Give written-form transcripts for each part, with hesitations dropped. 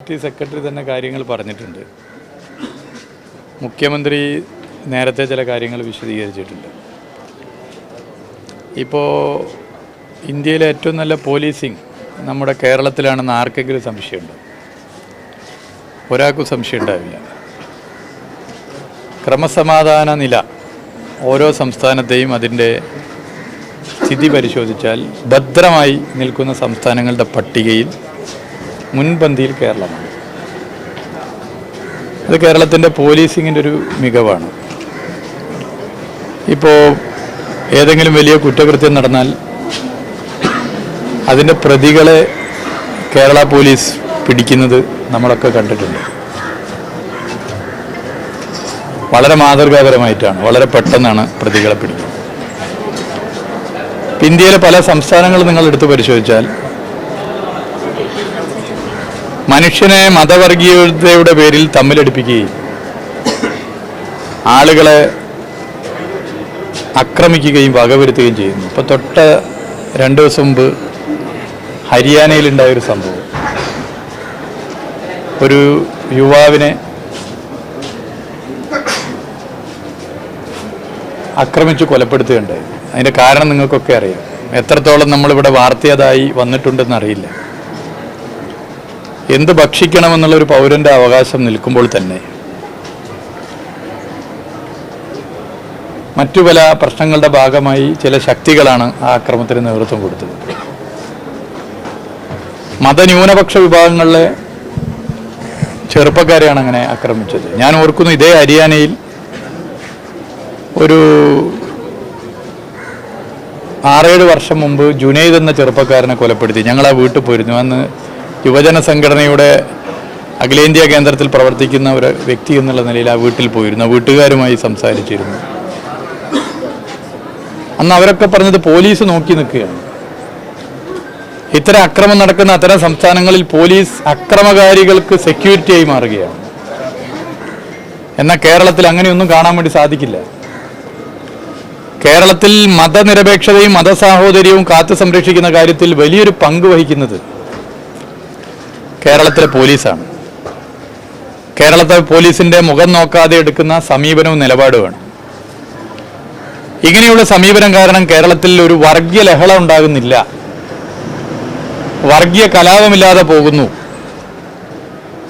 Party secretary തന്നെ കാര്യങ്ങൾ പറഞ്ഞിട്ടുണ്ട്. മുഖ്യമന്ത്രി നേരത്തെ ചില കാര്യങ്ങൾ വിശദീകരിച്ചിട്ടുണ്ട്. ഇപ്പോൾ ഇന്ത്യയിലെ ഏറ്റവും നല്ല പോലീസിങ് നമ്മുടെ കേരളത്തിലാണെന്ന് ആർക്കെങ്കിലും സംശയമുണ്ടോ? ഒരാൾക്കും സംശയം ഉണ്ടാവില്ല. ക്രമസമാധാന നില ഓരോ സംസ്ഥാനത്തെയും അതിൻ്റെ സ്ഥിതി പരിശോധിച്ചാൽ ഭദ്രമായി നിൽക്കുന്ന സംസ്ഥാനങ്ങളുടെ പട്ടികയിൽ മുൻപന്തിയിൽ കേരളമാണ്. അത് കേരളത്തിൻ്റെ പോലീസിങ്ങിൻ്റെ ഒരു മികവാണ്. ഇപ്പോൾ ഏതെങ്കിലും വലിയ കുറ്റകൃത്യം നടന്നാൽ അതിൻ്റെ പ്രതികളെ കേരള പോലീസ് പിടിക്കുന്നത് നമ്മളൊക്കെ കണ്ടിട്ടുണ്ട്. വളരെ മാതൃകാപരമായിട്ടാണ്, വളരെ പെട്ടെന്നാണ് പ്രതികളെ പിടിക്കുന്നത്. ഇന്ത്യയിലെ പല സംസ്ഥാനങ്ങളും നിങ്ങൾ എടുത്ത് പരിശോധിച്ചാൽ മനുഷ്യനെ മതവർഗീയതയുടെ പേരിൽ തമ്മിലടിപ്പിക്കുകയും ആളുകളെ ആക്രമിക്കുകയും വകവരുത്തുകയും ചെയ്യുന്നു. ഇപ്പോൾ തൊട്ട 2 ദിവസം മുമ്പ് ഹരിയാനയിലുണ്ടായൊരു സംഭവം, ഒരു യുവാവിനെ ആക്രമിച്ച് കൊലപ്പെടുത്തുകയുണ്ടായി. അതിൻ്റെ കാരണം നിങ്ങൾക്കൊക്കെ അറിയാം. എത്രത്തോളം നമ്മളിവിടെ വാർത്തയതായി വന്നിട്ടുണ്ടെന്നറിയില്ല. എന്ത് ഭക്ഷിക്കണമെന്നുള്ളൊരു പൗരൻ്റെ അവകാശം നിൽക്കുമ്പോൾ തന്നെ മറ്റു പല പ്രശ്നങ്ങളുടെ ഭാഗമായി ചില ശക്തികളാണ് ആ ആക്രമണത്തിന് നേതൃത്വം കൊടുത്തത്. മതന്യൂനപക്ഷ വിഭാഗങ്ങളിലെ ചെറുപ്പക്കാരെയാണ് അങ്ങനെ ആക്രമിച്ചത്. ഞാൻ ഓർക്കുന്നു, ഇതേ ഹരിയാനയിൽ ഒരു 6-7 വർഷം മുമ്പ് ജുനൈദ് എന്ന ചെറുപ്പക്കാരനെ കൊലപ്പെടുത്തി. ഞങ്ങൾ ആ വീട്ടിൽ പോയിരുന്നു. അന്ന് യുവജന സംഘടനയുടെ അഖിലേന്ത്യാ കേന്ദ്രത്തിൽ പ്രവർത്തിക്കുന്ന ഒരു വ്യക്തി എന്നുള്ള നിലയിൽ ആ വീട്ടിൽ പോയിരുന്നു. ആ വീട്ടുകാരുമായി സംസാരിച്ചിരുന്നു. അന്ന് അവരൊക്കെ പറഞ്ഞത് പോലീസ് നോക്കി നിൽക്കുകയാണ്. ഇത്തരം അക്രമം നടക്കുന്ന അത്തരം സംസ്ഥാനങ്ങളിൽ പോലീസ് അക്രമകാരികൾക്ക് സെക്യൂരിറ്റിയായി മാറുകയാണ്. എന്നാൽ കേരളത്തിൽ അങ്ങനെയൊന്നും കാണാൻ വേണ്ടി സാധിക്കില്ല. കേരളത്തിൽ മതനിരപേക്ഷതയും മതസാഹോദര്യവും കാത്തു സംരക്ഷിക്കുന്ന കാര്യത്തിൽ വലിയൊരു പങ്ക് വഹിക്കുന്നത് കേരളത്തിലെ പോലീസാണ്. കേരളത്തിലെ പോലീസിൻ്റെ മുഖം നോക്കാതെ എടുക്കുന്ന സമീപനവും നിലപാടുമാണ്. ഇങ്ങനെയുള്ള സമീപനം കാരണം കേരളത്തിൽ ഒരു വർഗീയ ലഹള ഉണ്ടാകുന്നില്ല, വർഗീയ കലാപമില്ലാതെ പോകുന്നു.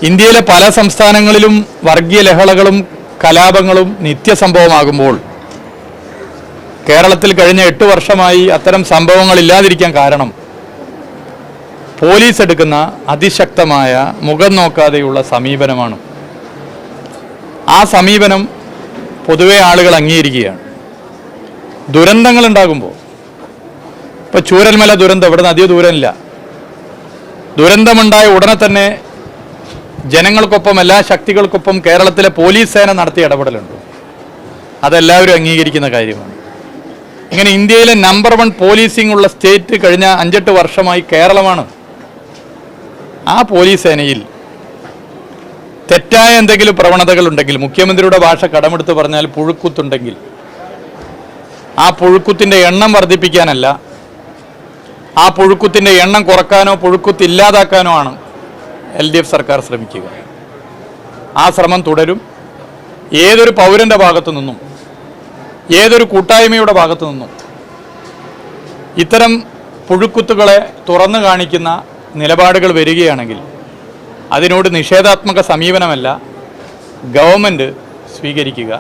ഇന്ത്യയിലെ പല സംസ്ഥാനങ്ങളിലും വർഗീയ ലഹളകളും കലാപങ്ങളും നിത്യസംഭവമാകുമ്പോൾ കേരളത്തിൽ കഴിഞ്ഞ 8 വർഷമായി അത്തരം സംഭവങ്ങൾ ഇല്ലാതിരിക്കാൻ കാരണം പോലീസ് എടുക്കുന്ന അതിശക്തമായ മുഖം നോക്കാതെയുള്ള സമീപനമാണ്. ആ സമീപനം പൊതുവെ ആളുകൾ അംഗീകരിക്കുകയാണ്. ദുരന്തങ്ങൾ ഉണ്ടാകുമ്പോൾ, ഇപ്പോൾ ചൂരൽമല ദുരന്തം ഇവിടെ നിന്ന് അധികം ദൂരമില്ല. ദുരന്തമുണ്ടായ ഉടനെ തന്നെ ജനങ്ങൾക്കൊപ്പം എല്ലാ ശക്തികൾക്കൊപ്പം കേരളത്തിലെ പോലീസ് സേന നടത്തിയ ഇടപെടലുണ്ട്. അതെല്ലാവരും അംഗീകരിക്കുന്ന കാര്യമാണ്. ഇങ്ങനെ ഇന്ത്യയിലെ നമ്പർ 1 പോലീസിംഗ് ഉള്ള സ്റ്റേറ്റ് കഴിഞ്ഞ 5-8 വർഷമായി കേരളമാണ്. ആ പോലീസ് സേനയിൽ തെറ്റായ എന്തെങ്കിലും പ്രവണതകൾ ഉണ്ടെങ്കിൽ, മുഖ്യമന്ത്രിയുടെ ഭാഷ കടമെടുത്ത് പറഞ്ഞാൽ പുഴുക്കുത്തുണ്ടെങ്കിൽ, ആ പുഴുക്കുത്തിൻ്റെ എണ്ണം വർദ്ധിപ്പിക്കാനല്ല, ആ പുഴുക്കുത്തിൻ്റെ എണ്ണം കുറക്കാനോ പുഴുക്കുത്ത് ഇല്ലാതാക്കാനോ ആണ് LDF സർക്കാർ ശ്രമിക്കുക. ആ ശ്രമം തുടരും. ഏതൊരു പൗരൻ്റെ ഭാഗത്തു നിന്നും, ഏതൊരു കൂട്ടായ്മയുടെ ഭാഗത്തു നിന്നും ഇത്തരം പുഴുക്കുത്തുകളെ തുറന്നു കാണിക്കുന്ന നിലപാടുകൾ വരികയാണെങ്കിൽ അതിനോട് നിഷേധാത്മക സമീപനമല്ല ഗവൺമെൻറ് സ്വീകരിക്കുക.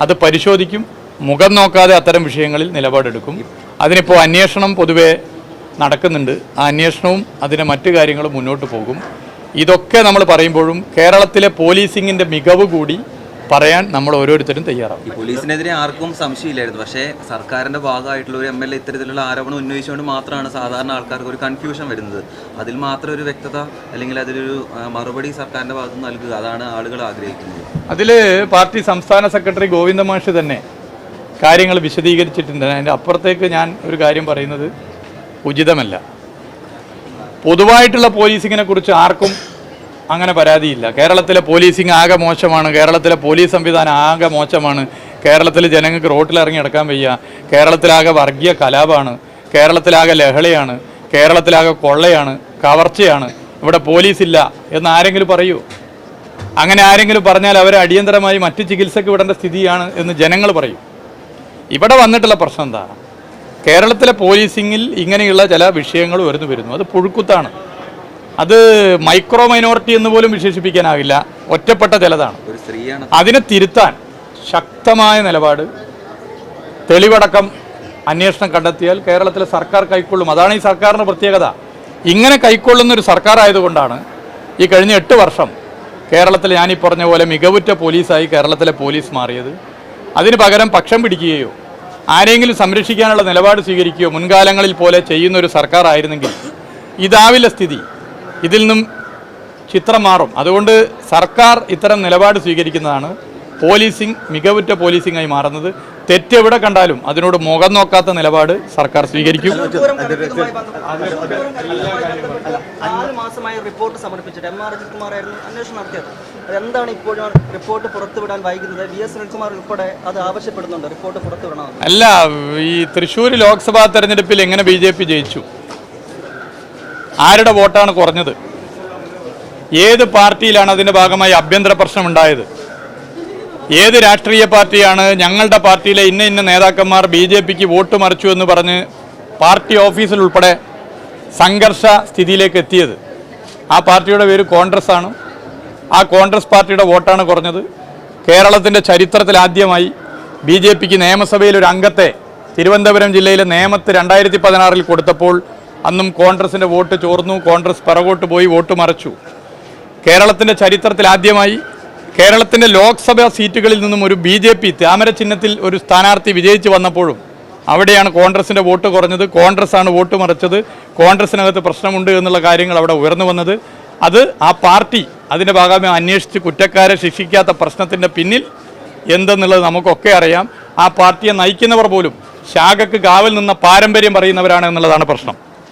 അത് പരിശോധിക്കും, മുഖം നോക്കാതെ അത്തരം വിഷയങ്ങളിൽ നിലപാടെടുക്കും. അതിനിപ്പോൾ അന്വേഷണം പൊതുവെ നടക്കുന്നുണ്ട്. ആ അന്വേഷണവും അതിൻ്റെ മറ്റു കാര്യങ്ങളും മുന്നോട്ട് പോകും. ഇതൊക്കെ നമ്മൾ പറയുമ്പോഴും കേരളത്തിലെ പോലീസിങ്ങിൻ്റെ മികവ് കൂടി പറയാൻ നമ്മൾ ഓരോരുത്തരും തയ്യാറാവും. പോലീസിനെതിരെ ആർക്കും സംശയമില്ലായിരുന്നു. പക്ഷേ സർക്കാരിൻ്റെ ഭാഗമായിട്ടുള്ള ഒരു MLA ഇത്തരത്തിലുള്ള ആരോപണം ഉന്നയിച്ചുകൊണ്ട് മാത്രമാണ് സാധാരണ ആൾക്കാർക്ക് ഒരു കൺഫ്യൂഷൻ വരുന്നത്. അതിൽ മാത്രം ഒരു വ്യക്തത അല്ലെങ്കിൽ അതിലൊരു മറുപടി സർക്കാരിൻ്റെ ഭാഗത്ത് നിന്ന് നൽകുക, അതാണ് ആളുകൾ ആഗ്രഹിക്കുന്നത്. അതിൽ പാർട്ടി സംസ്ഥാന സെക്രട്ടറി ഗോവിന്ദ മാഷ് തന്നെ കാര്യങ്ങൾ വിശദീകരിച്ചിട്ടുണ്ട്. അതിൻ്റെ അപ്പുറത്തേക്ക് ഞാൻ ഒരു കാര്യം പറയുന്നത് ഉചിതമല്ല. പൊതുവായിട്ടുള്ള പോലീസിങ്ങിനെ കുറിച്ച് ആർക്കും അങ്ങനെ പരാതിയില്ല. കേരളത്തിലെ പോലീസിങ് ആകെ മോശമാണ്, കേരളത്തിലെ പോലീസ് സംവിധാനം ആകെ മോശമാണ്, കേരളത്തിൽ ജനങ്ങൾക്ക് റോട്ടിലിറങ്ങി നടക്കാൻ വയ്യ, കേരളത്തിലാകെ വർഗീയ കലാപമാണ്, കേരളത്തിലാകെ ലഹളയാണ്, കേരളത്തിലാകെ കൊള്ളയാണ്, കവർച്ചയാണ് ഇവിടെ പോലീസില്ല എന്ന് ആരെങ്കിലും പറയൂ? അങ്ങനെ ആരെങ്കിലും പറഞ്ഞാൽ അവരെ അടിയന്തരമായി മറ്റ് ചികിത്സയ്ക്ക് വിടേണ്ട സ്ഥിതിയാണ് എന്ന് ജനങ്ങൾ പറയും. ഇവിടെ വന്നിട്ടുള്ള പ്രശ്നം എന്താ? കേരളത്തിലെ പോലീസിങ്ങിൽ ഇങ്ങനെയുള്ള ചില വിഷയങ്ങൾ വരുന്നു. അത് പുഴുക്കുത്താണ്. അത് മൈക്രോ മൈനോറിറ്റി എന്ന് പോലും വിശേഷിപ്പിക്കാനാവില്ല, ഒറ്റപ്പെട്ട ചിലതാണ്. അതിനെ തിരുത്താൻ ശക്തമായ നിലപാട്, തെളിവടക്കം അന്വേഷണം കണ്ടെത്തിയാൽ കേരളത്തിലെ സർക്കാർ കൈക്കൊള്ളും. അതാണ് ഈ സർക്കാരിൻ്റെ പ്രത്യേകത. ഇങ്ങനെ കൈക്കൊള്ളുന്നൊരു സർക്കാർ ആയതുകൊണ്ടാണ് ഈ കഴിഞ്ഞ 8 വർഷം കേരളത്തിൽ ഞാനീ പറഞ്ഞ പോലെ മികവുറ്റ പോലീസായി കേരളത്തിലെ പോലീസ് മാറിയത്. അതിന് പകരം പക്ഷം പിടിക്കുകയോ ആരെങ്കിലും സംരക്ഷിക്കാനുള്ള നിലപാട് സ്വീകരിക്കുകയോ മുൻകാലങ്ങളിൽ പോലെ ചെയ്യുന്നൊരു സർക്കാർ ആയിരുന്നെങ്കിൽ ഇതാവില്ല സ്ഥിതി. ഇതിൽ നിന്നും ചിത്രം മാറും. അതുകൊണ്ട് സർക്കാർ ഇത്തരം നിലപാട് സ്വീകരിക്കുന്നതാണ് പോലീസിംഗ് മികവുറ്റ പോലീസിംഗായി മാറുന്നത്. തെറ്റെവിടെ കണ്ടാലും അതിനോട് മുഖം നോക്കാത്ത നിലപാട് സർക്കാർ സ്വീകരിക്കും. 4 മാസമായി റിപ്പോർട്ട് സമർപ്പിച്ചിട്ട് MR അജിത് കുമാറായിരുന്നു അന്വേഷണം നടത്തിയത്. എന്താണ് ഇപ്പോഴും റിപ്പോർട്ട് പുറത്തുവിടാൻ വൈകുന്നത്? VS സുനിൽകുമാർ ഉൾപ്പെടെ അത് ആവശ്യപ്പെടുന്നുണ്ട്, റിപ്പോർട്ട് പുറത്തുവിടണം. അല്ല, ഈ തൃശ്ശൂർ ലോക്സഭാ തെരഞ്ഞെടുപ്പിൽ എങ്ങനെ BJP ജയിച്ചു? ആരുടെ വോട്ടാണ് കുറഞ്ഞത്? ഏത് പാർട്ടിയിലാണ് അതിൻ്റെ ഭാഗമായി ആഭ്യന്തര പ്രശ്നം ഉണ്ടായത്? ഏത് രാഷ്ട്രീയ പാർട്ടിയാണ് ഞങ്ങളുടെ പാർട്ടിയിലെ ഇന്ന നേതാക്കന്മാർ BJPക്ക് വോട്ട് മറിച്ചു എന്ന് പറഞ്ഞ് പാർട്ടി ഓഫീസിൽ ഉൾപ്പെടെ സംഘർഷ സ്ഥിതിയിലേക്ക് എത്തിയത്? ആ പാർട്ടിയുടെ പേര് കോൺഗ്രസ് ആണ്. ആ കോൺഗ്രസ് പാർട്ടിയുടെ വോട്ടാണ് കുറഞ്ഞത്. കേരളത്തിൻ്റെ ചരിത്രത്തിൽ ആദ്യമായി BJPക്ക് നിയമസഭയിൽ ഒരു അംഗത്തെ തിരുവനന്തപുരം ജില്ലയിലെ നേമത്ത് 2016 കൊടുത്തപ്പോൾ അന്നും കോൺഗ്രസിൻ്റെ വോട്ട് ചോർന്നു. കോൺഗ്രസ് പിറകോട്ട് പോയി വോട്ട് മറിച്ചു. കേരളത്തിൻ്റെ ചരിത്രത്തിൽ ആദ്യമായി കേരളത്തിൻ്റെ ലോക്സഭാ സീറ്റുകളിൽ നിന്നും ഒരു BJP താമര ചിഹ്നത്തിൽ ഒരു സ്ഥാനാർത്ഥി വിജയിച്ച് വന്നപ്പോഴും അവിടെയാണ് കോൺഗ്രസിൻ്റെ വോട്ട് കുറഞ്ഞത്. കോൺഗ്രസ്സാണ് വോട്ട് മറിച്ചത്. കോൺഗ്രസിനകത്ത് പ്രശ്നമുണ്ട് എന്നുള്ള കാര്യങ്ങൾ അവിടെ ഉയർന്നു വന്നത്. അത് ആ പാർട്ടി അതിൻ്റെ ഭാഗമായി അന്വേഷിച്ച് കുറ്റക്കാരെ ശിക്ഷിക്കാത്ത പ്രശ്നത്തിൻ്റെ പിന്നിൽ എന്തെന്നുള്ളത് നമുക്കൊക്കെ അറിയാം. ആ പാർട്ടിയെ നയിക്കുന്നവർ പോലും ശാഖക്ക് കാവൽ നിന്ന പാരമ്പര്യം പറയുന്നവരാണ് എന്നുള്ളതാണ് പ്രശ്നം.